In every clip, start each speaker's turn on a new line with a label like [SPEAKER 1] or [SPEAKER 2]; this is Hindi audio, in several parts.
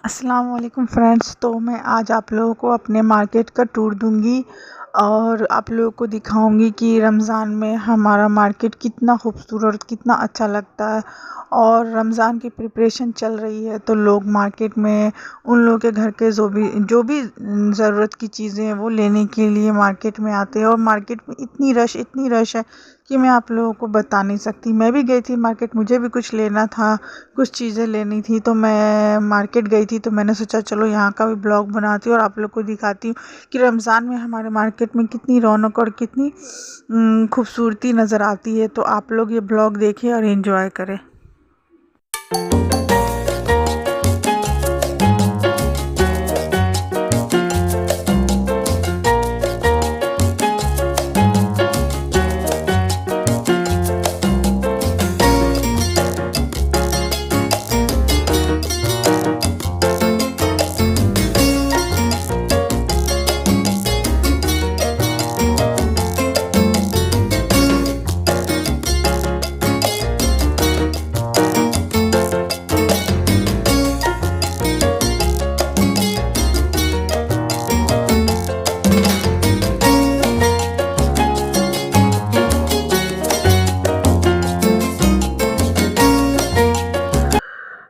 [SPEAKER 1] अस्सलाम वालेकुम फ्रेंड्स। तो मैं आज आप लोगों को अपने मार्केट का टूर दूंगी और आप लोगों को दिखाऊंगी कि रमज़ान में हमारा मार्केट कितना खूबसूरत कितना अच्छा लगता है। और रमज़ान की प्रिपरेशन चल रही है तो लोग मार्केट में उन लोगों के घर के जो भी ज़रूरत की चीज़ें हैं वो लेने के लिए मार्केट में आते हैं। और मार्केट में इतनी रश है कि मैं आप लोगों को बता नहीं सकती। मैं भी गई थी मार्केट, मुझे भी कुछ लेना था, कुछ चीज़ें लेनी थी, तो मैं मार्केट गई थी। तो मैंने सोचा चलो यहाँ का भी ब्लॉग बनाती हूँ और आप लोग को दिखाती हूँ कि रमज़ान में हमारे मार्केट में कितनी रौनक और कितनी खूबसूरती नज़र आती है। तो आप लोग ये ब्लॉग देखें और एंजॉय करें।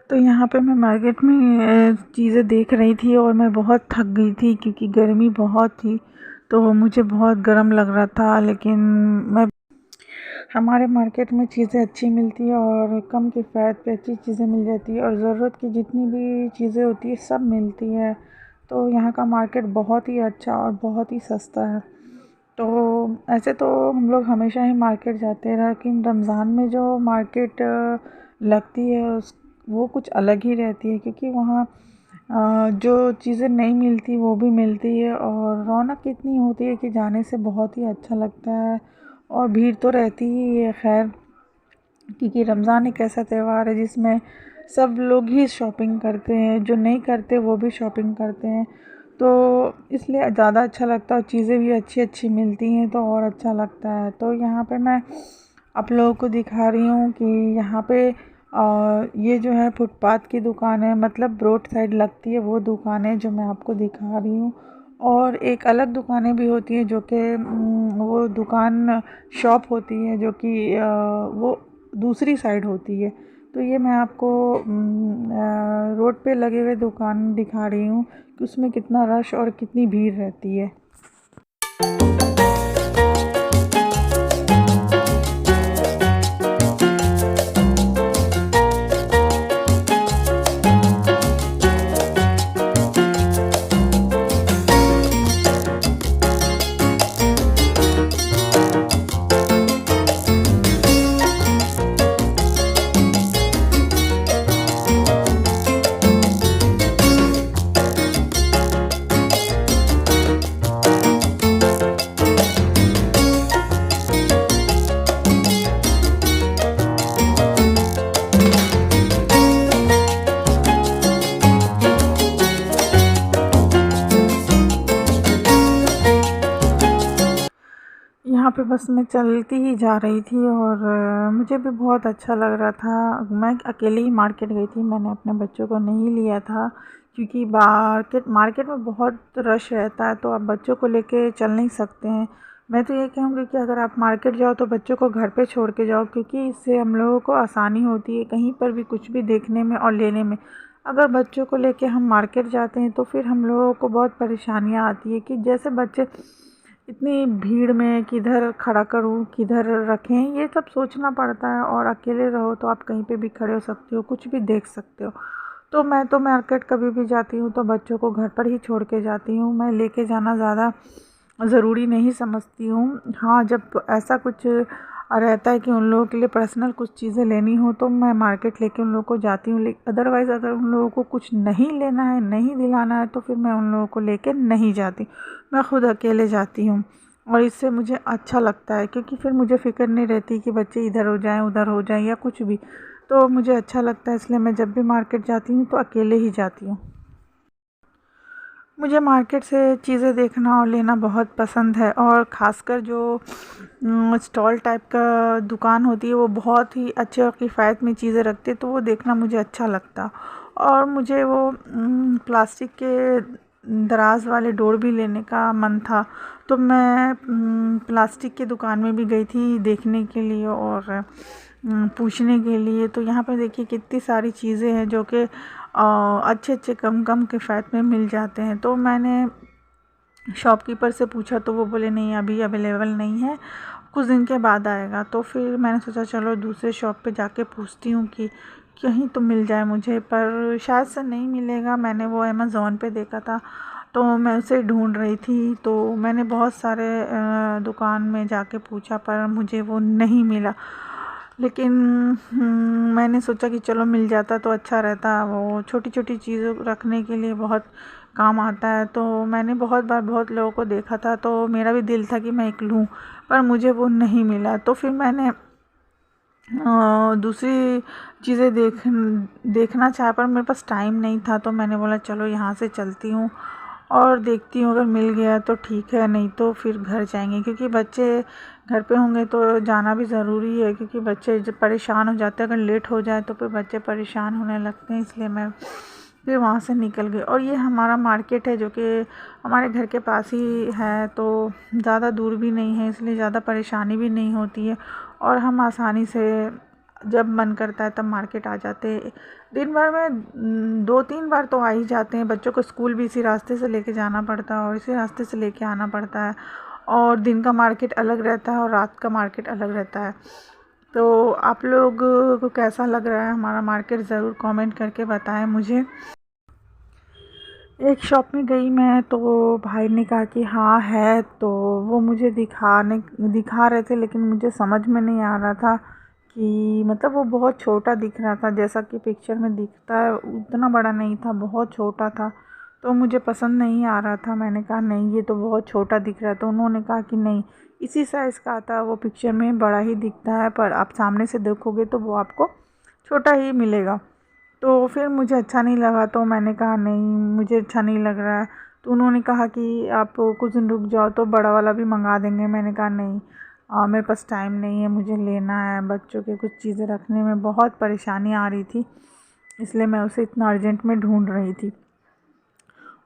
[SPEAKER 1] तो यहाँ पे मैं मार्केट में चीज़ें देख रही थी और मैं बहुत थक गई थी क्योंकि गर्मी बहुत थी। तो मुझे बहुत गर्म लग रहा था, लेकिन मैं हमारे मार्केट में चीज़ें अच्छी मिलती है और कम किफ़ायत पे अच्छी चीज़ें मिल जाती है और ज़रूरत की जितनी भी चीज़ें होती है सब मिलती है। तो यहाँ का मार्केट बहुत ही अच्छा और बहुत ही सस्ता है। तो ऐसे तो हम लोग हमेशा ही मार्केट जाते हैं, लेकिन रमज़ान में जो मार्केट लगती है उस वो कुछ अलग ही रहती है, क्योंकि वहाँ जो चीज़ें नहीं मिलती वो भी मिलती है और रौनक इतनी होती है कि जाने से बहुत ही अच्छा लगता है। और भीड़ तो रहती ही है खैर, क्योंकि रमज़ान एक ऐसा त्यौहार है जिसमें सब लोग ही शॉपिंग करते हैं, जो नहीं करते वो भी शॉपिंग करते हैं। तो इसलिए ज़्यादा अच्छा लगता है और चीज़ें भी अच्छी अच्छी मिलती हैं तो और अच्छा लगता है। तो यहाँ पे मैं आप लोगों को दिखा रही हूँ कि यहाँ पे ये जो है फुटपाथ की दुकान है, मतलब रोड साइड लगती है वो दुकान है जो मैं आपको दिखा रही हूँ। और एक अलग दुकानें भी होती हैं जो कि वो दुकान शॉप होती है जो कि वो दूसरी साइड होती है। तो ये मैं आपको रोड पे लगे हुए दुकान दिखा रही हूँ कि उसमें कितना रश और कितनी भीड़ रहती है। यहाँ पे बस मैं चलती ही जा रही थी और मुझे भी बहुत अच्छा लग रहा था। मैं अकेले ही मार्केट गई थी, मैंने अपने बच्चों को नहीं लिया था क्योंकि मार्केट में बहुत रश रहता है, तो आप बच्चों को लेके चल नहीं सकते हैं। मैं तो ये कहूँगी कि अगर आप मार्केट जाओ तो बच्चों को घर पे छोड़ के जाओ, क्योंकि इससे हम लोगों को आसानी होती है कहीं पर भी कुछ भी देखने में और लेने में। अगर बच्चों को लेके हम मार्केट जाते हैं तो फिर हम लोगों को बहुत परेशानियाँ आती है कि जैसे बच्चे इतनी भीड़ में किधर खड़ा करूँ, किधर रखें, ये सब सोचना पड़ता है। और अकेले रहो तो आप कहीं पे भी खड़े हो सकते हो, कुछ भी देख सकते हो। तो मैं तो मार्केट कभी भी जाती हूँ तो बच्चों को घर पर ही छोड़ के जाती हूँ, मैं लेके जाना ज़्यादा ज़रूरी नहीं समझती हूँ। हाँ, जब ऐसा कुछ रहता है कि उन लोगों के लिए पर्सनल कुछ चीज़ें लेनी हो तो मैं मार्केट लेके उन लोगों को जाती हूँ, लेकिन अदरवाइज़ अगर उन लोगों को कुछ नहीं लेना है, नहीं दिलाना है, तो फिर मैं उन लोगों को लेके नहीं जाती, मैं ख़ुद अकेले जाती हूँ। और इससे मुझे अच्छा लगता है क्योंकि फिर मुझे फ़िक्र नहीं रहती कि बच्चे इधर हो जाएं उधर हो जाएं या कुछ भी। तो मुझे अच्छा लगता है, इसलिए मैं जब भी मार्केट जाती हूँ तो अकेले ही जाती हूँ। मुझे मार्केट से चीज़ें देखना और लेना बहुत पसंद है, और ख़ासकर जो स्टॉल टाइप का दुकान होती है वो बहुत ही अच्छे और किफ़ायत में चीज़ें रखते हैं, तो वो देखना मुझे अच्छा लगता। और मुझे वो प्लास्टिक के दराज वाले डोर भी लेने का मन था। तो मैं प्लास्टिक की दुकान में भी गई थी देखने के लिए और पूछने के लिए। तो यहाँ पर देखिए कितनी सारी चीज़ें हैं जो कि अच्छे अच्छे कम कम किफ़ायत में मिल जाते हैं। तो मैंने शॉपकीपर से पूछा तो वो बोले नहीं अभी अवेलेबल नहीं है, कुछ दिन के बाद आएगा। तो फिर मैंने सोचा चलो दूसरे शॉप पे जाके पूछती हूँ कि कहीं तो मिल जाए मुझे, पर शायद से नहीं मिलेगा। मैंने वो अमेज़ॉन पे देखा था तो मैं उसे ढूंढ रही थी। तो मैंने बहुत सारे दुकान में जाके पूछा पर मुझे वो नहीं मिला। लेकिन मैंने सोचा कि चलो मिल जाता तो अच्छा रहता, वो छोटी छोटी चीज़ों रखने के लिए बहुत काम आता है। तो मैंने बहुत बार बहुत लोगों को देखा था तो मेरा भी दिल था कि मैं एक लूँ, पर मुझे वो नहीं मिला। तो फिर मैंने दूसरी चीज़ें देखना चाहा पर मेरे पास टाइम नहीं था। तो मैंने बोला चलो यहाँ से चलती हूँ और देखती हूँ, अगर मिल गया तो ठीक है, नहीं तो फिर घर जाएंगे, क्योंकि बच्चे घर पे होंगे तो जाना भी ज़रूरी है, क्योंकि बच्चे जब परेशान हो जाते हैं, अगर लेट हो जाए तो फिर बच्चे परेशान होने लगते हैं। इसलिए मैं फिर वहाँ से निकल गई। और ये हमारा मार्केट है जो कि हमारे घर के पास ही है, तो ज़्यादा दूर भी नहीं है, इसलिए ज़्यादा परेशानी भी नहीं होती है और हम आसानी से जब मन करता है तब मार्केट आ जाते हैं। दिन भर में 2-3 बार तो आ ही जाते हैं। बच्चों को स्कूल भी इसी रास्ते से लेके जाना पड़ता है और इसी रास्ते से लेके आना पड़ता है, और दिन का मार्केट अलग रहता है और रात का मार्केट अलग रहता है। तो आप लोग को कैसा लग रहा है हमारा मार्केट, ज़रूर कमेंट करके बताएं मुझे। एक शॉप में गई मैं तो भाई ने कहा कि हाँ है, तो वो मुझे दिखा रहे थे, लेकिन मुझे समझ में नहीं आ रहा था कि मतलब वो बहुत छोटा दिख रहा था, जैसा कि पिक्चर में दिखता है उतना बड़ा नहीं था, बहुत छोटा था। तो मुझे पसंद नहीं आ रहा था। मैंने कहा नहीं ये तो बहुत छोटा दिख रहा है। तो उन्होंने कहा कि नहीं इसी साइज़ का आता है, वो पिक्चर में बड़ा ही दिखता है पर आप सामने से देखोगे तो वो आपको छोटा ही मिलेगा। तो फिर मुझे अच्छा नहीं लगा, तो मैंने कहा नहीं मुझे अच्छा नहीं लग रहा है। तो उन्होंने कहा कि आप कुछ दिन रुक जाओ तो बड़ा वाला भी मंगा देंगे। मैंने कहा नहीं मेरे पास टाइम नहीं है, मुझे लेना है। बच्चों के कुछ चीज़ें रखने में बहुत परेशानी आ रही थी, इसलिए मैं उसे इतना अर्जेंट में ढूंढ रही थी।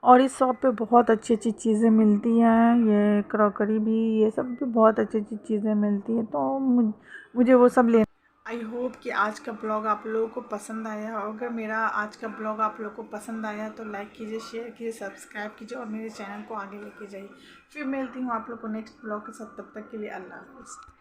[SPEAKER 1] और इस शॉप पे बहुत अच्छी अच्छी चीज़ें मिलती हैं, ये क्रॉकरी भी, ये सब भी बहुत अच्छी अच्छी चीज़ें मिलती हैं। तो मुझे वो सब लेना। आई होप कि आज का ब्लॉग आप लोगों को पसंद आया। और अगर मेरा आज का ब्लॉग आप लोगों को पसंद आया तो लाइक कीजिए, शेयर कीजिए, सब्सक्राइब कीजिए और मेरे चैनल को आगे लेके जाइए। फिर मिलती हूँ आप लोग को नेक्स्ट ब्लॉग के साथ, तब तक के लिए अल्लाह हाफ़िज़।